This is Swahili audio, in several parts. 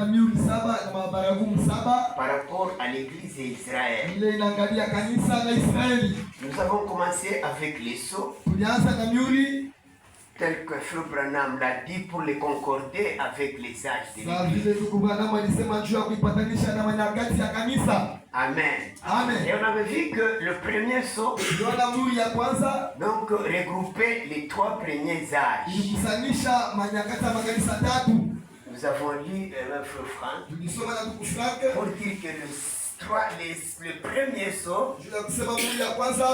na miuri 7 na mabaragumu 7 par rapport à l'église d'Israël. ile inaangalia kanisa la Israeli. Nous avons commencé avec les sceaux, Tulianza na miuri tel que Frère Branham l'a dit, pour les concorder avec les âges de na l'église. vile ndugu Branham alisema juu ya kuipatanisha na manyakati ya kanisa. Amen. Amen. Et on avait vu que le premier sceau, Tuliona miuri ya kwanza donc, regroupait les 3 premiers âges. ilikusanisha manyakati ya makanisa 3. Nous avons lu Frère Franck Tulisoma na ndugu Frank pour dire que le premier sceau juu ya kusema miuri ya kwanza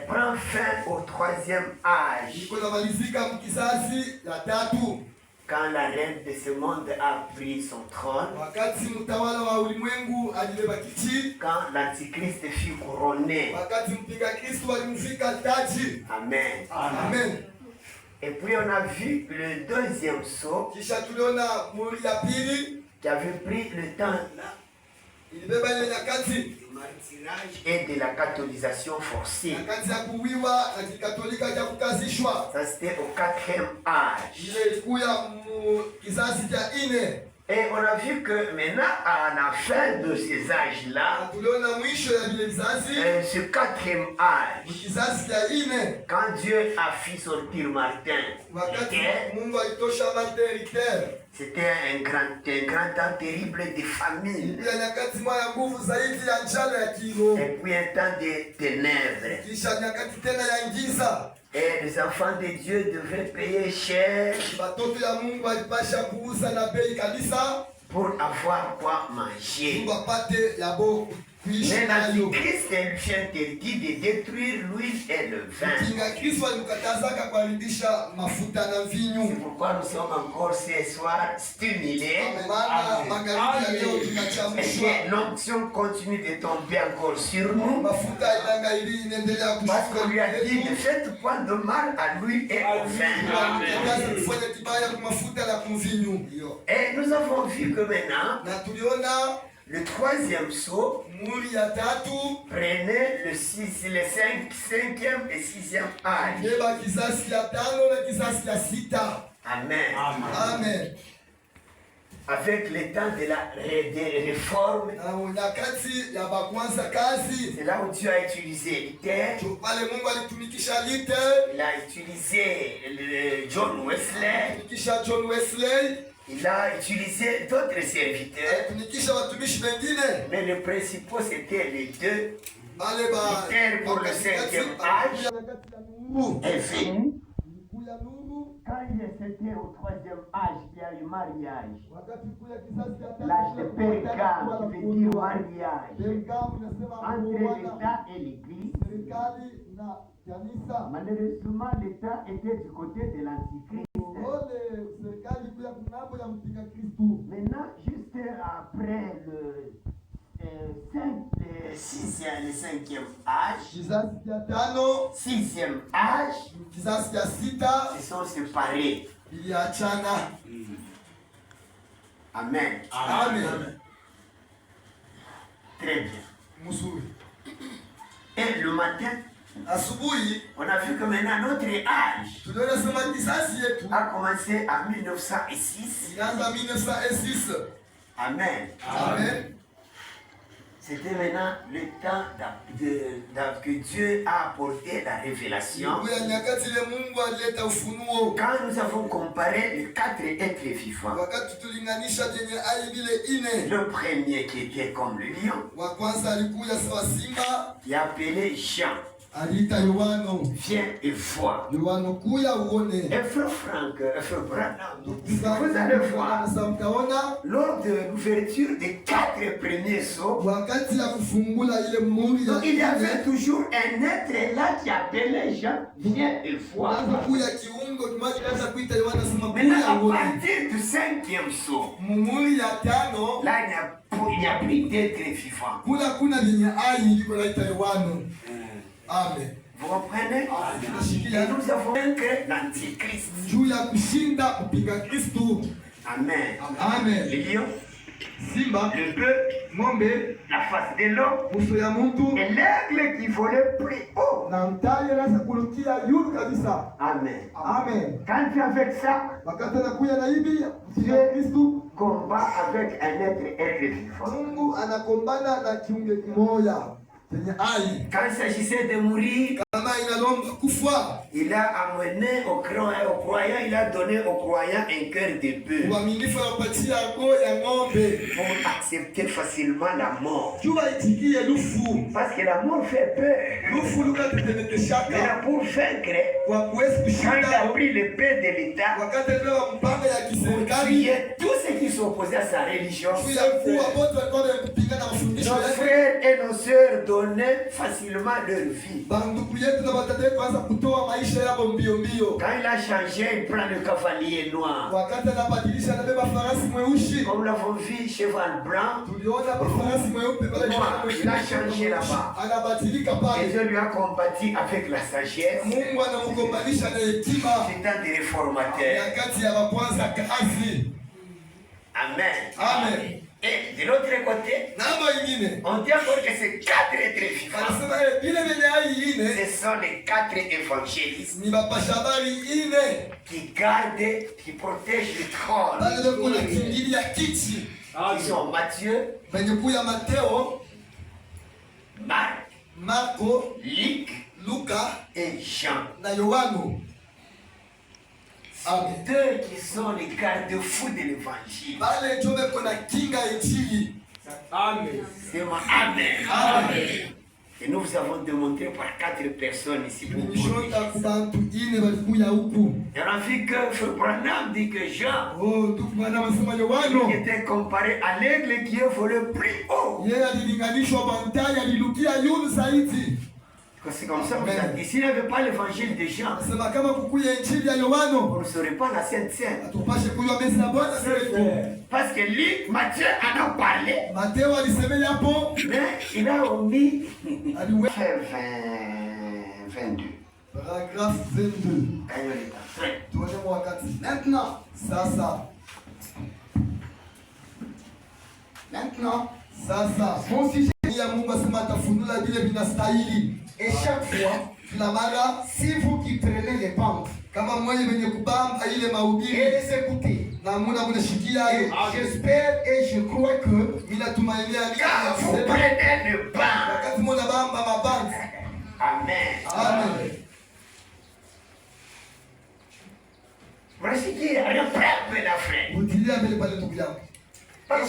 prend fin au 3e âge, ilikuwa inamalizika mkizazi ya 3, quand la reine de ce monde a pris son trône, wakati mtawala wa ulimwengu alibeba kiti, quand l'antichrist fut couronné. wakati mpinga Kristo alimvika taji. Amen. Amen. Et puis on a vu le 2e sceau Kisha tuliona muhuri ya pili qui avait pris le temps ilibeba ile nyakati du martyrage et de la catholisation forcée. nyakati ya kuwiwa na kikatolika cha kukazishwa. Ça c'était au 4e âge. Ile ilikuya kizazi cha 4. Et on a vu que maintenant, à la fin de ces âges-là, Tuliona mwisho ya vile vizazi ce 4e âge, kizazi cha 4, quand Dieu a fait sortir Martin, wakati Luther, Mungu alitosha Martin Luther. c'était un grand temps terrible de famine, Ile nyakati moja ya nguvu zaidi ya njala ya kilo. et puis un temps de ténèbres. Kisha nyakati tena ya giza. Et les enfants de Dieu devaient payer cher Batoto ya Mungu alipasha kuuza na bei kabisa pour avoir quoi manger. Mungu apate yabo kuishi Mais nayo. l'Antichrist lui interdit de détruire l'huile et le vin. Kinga Kristo alimkatazaka kuharibisha mafuta na C'est vinyu. pourquoi nous sommes encore ce soir stimulés. Maana magharibi ya leo Et tunachamshwa. que l'onction continue de tomber encore sur nous. Mafuta ilanga ili inaendelea Parce qu'on lui a kushuka dit, ne kwetu. faites point de mal à l'huile et au vin. Tunataka kufanya kibaya kwa mafuta na kumvinyu. Et nous avons vu que maintenant, Na tuliona le 3e sceau muhuri ya 3 prenait le 5e et 6e âge. beba kizazi ya 5 na kizazi ya 6. Amen. Amen. Avec le temps de la des réformes, Na nyakati ya bakwanza kazi c'est là où Dieu a utilisé Luther, pale Mungu alitumikisha Luther, il a utilisé John Wesley, alitumikisha John Wesley, il a utilisé d'autres serviteurs, alitumikisha watumishi wengine. mais le principal c'était les 2. Bale ba Luther pour le 5e âge est venu. Kuya nuru Quand c'était au 3e âge, il y a eu mariage. wakati kuya kizazi ya 3 L'âge de Pergame, qui veut dire mariage, Pergame inasema entre kuoana l'État et l'Église. serikali na kanisa. Malheureusement, l'État était du côté de l'Antichrist. Ole serikali kuya kunabo ya mpinga Kristo. Maintenant, juste après le 5e âge, Kizazi ya 5, 6e âge, kizazi ya 6 se sont séparés. iliachana. Amen. Amen. Très bien. Mzuri. Et le matin, Asubuhi on a vu que maintenant notre âge tuliona sema kizazi yetu a commencé en 1906. ilianza 1906. Amen. Amen. C'était maintenant le temps que Dieu a apporté la révélation. Kuya nyakati ile Mungu alileta ufunuo. Quand nous avons comparé les 4 êtres vivants, Wakati tulinganisha jenye ai vile 4. le premier qui était comme le lion, Wa kwanza alikuja sawa simba, qui est appelé Jean, aliita Yohano. viens et vois. Yohano kuya uone. Et Frère Franck, Frère Branham nous dit que vous allez voir, Sasa mtaona lors de l'ouverture des 4 premiers sceaux, wakati ya kufungula ile muhuri donc il y ya avait toujours un être là qui appelait Jean, viens et vois. kwanza kuya kiungo kimoja kaanza kuita Yohana sema Maintenant, kuya à uone. partir du 5e sceau, Muhuri ya 5 là, il n'y a plus d'être vivant. kuna lenye ai liko naita Yohano. Amen. Vous comprenez? Et nous avons vaincre l'Antichrist. Juu ya kushinda mpinga Kristo. Amen. Amen. Le lion, Simba, le bœuf, ng'ombe, la face de l'homme, uso ya mtu et l'aigle qui volait plus haut. na mtaye anaweza kurukia juu kabisa. Amen. Amen. Quand tu es avec ça, Wakati anakuja na hivi mpinga Kristo, combat avec un être vivant. Mungu anakombana na kiumbe kimoja chenye hai. Quand il s'agissait de mourir, Kama inalomba kufa, il a amené au croyant, il a donné au croyant un cœur de bœuf uaminifu anapatia go ya ng'ombe pour accepter facilement la mort. jua itikie lufu. Parce que la mort fait peur. Lufu lukatetemekeshaka Mais pour vaincre, kwa kuwezi quand il a kushinda. pris l'épée de l'État, Wakati alipewa mpanga ya pour kiserikali tuer tous ceux qui s'opposaient à sa religion, juu ya kuwa wote walikuwa wamepingana na mafundisho nos yake. frères et nos sœurs donnaient facilement leur vie. Bandugu yetu na watata wetu waanza kutoa maisha yao mbio mbio. Quand il a changé, il prend le cavalier noir. Wakati anabadilisha anabeba farasi mweusi. Comme nous l'avons vu, cheval blanc, Tuliona farasi mweupe pale noir. Il a changé là-bas. anabadilika Et pale. Dieu lui a combattu avec la sagesse. Mungu anamgombanisha na hekima C'est un des réformateurs. nyakati ya kwanza kazi. Amen. Amen. Et de l'autre côté, Namba ingine on dit encore que ces 4 êtres vivants, anasema vile vile hai ine ce sont les 4 évangélistes ni bapasha habari ine qui gardent, qui protègent le trône. bale leko na kingili ya kiti Ils sont Matthieu, benye kuya Mateo, Marc, Marko, Luc Luka et Jean. na Yohano. Amen. Deux qui sont les garde-fous de l'évangile. Bale njo beko na kinga injili. Amen. C'est moi. Amen. Amen. Et nous vous avons démontré par 4 personnes ici pour vous. Nilishota kubantu ine balikuya huku. Et on a vu que Frère Branham dit que Jean Oh, ndugu mwana anasema Yohano. était comparé à l'aigle qui est volé plus haut. Yeye alilinganishwa bantai, alilukia yulu zaidi. C'est comme ça que vous avez dit. S'il n'y avait pas l'évangile de Jean, Anasema kama kukuya injili ya on Yohano, ne saurait pas la Sainte Seine. atupashe kunywa meza ya Bwana sasa. Parce que Luc, Matthieu en a parlé, Mateo alisemea hapo, mais il a omis. aliwe Fait 22. paragraphe 22. Quand il est en train. Tuone wakati. Maintenant, sasa. Sasa. Mon sujet ya Mungu asema atafunula vile vinastahili. Et chaque fois, Kila mara si vous qui prenez les pentes kama mwenye venye kubamba ile et mahubiri les écoutez, na muna munashikia et hayo. j'espère et je crois que Mimi natumainia Quand vous prenez le pain. wakati muna bamba mabandi. Amen. Amen. Mnasikia anaprembe na frère. Utilia mbele pale ndugu yangu.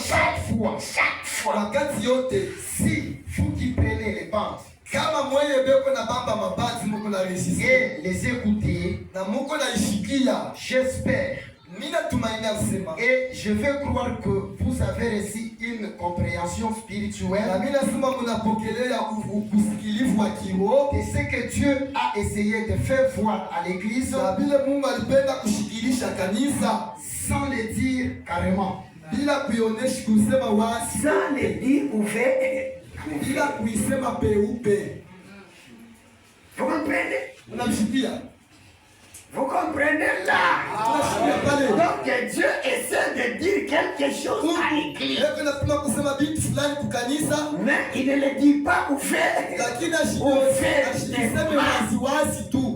Chaque fois. Wakati yote si vous qui prenez les pentes kama mwenye beko na bamba mabandi muko na resiste et les écoutez, na muko na ishikia. j'espère Mimi natumainia kusema et je veux croire que vous avez reçu une compréhension na spirituelle mimi nasema munapokelea usikilivu wa kiroho de ce que Dieu a essayé de faire voir à l'église na vile Mungu alipenda kushikilisha kanisa sans le dire carrément. bila kuionesha kusema wazi, Sans le dire ouvert. bila kuisema peupe. Vous comprenez? Unamshikia? Vous comprenez là? Unashikia pale. Donc Dieu essaie de dire quelque chose à l'église. Mungu anasema kusema vitu fulani kwa kanisa, Mais il ne le dit pas ouvert. lakini asiseme wazi wazi tu.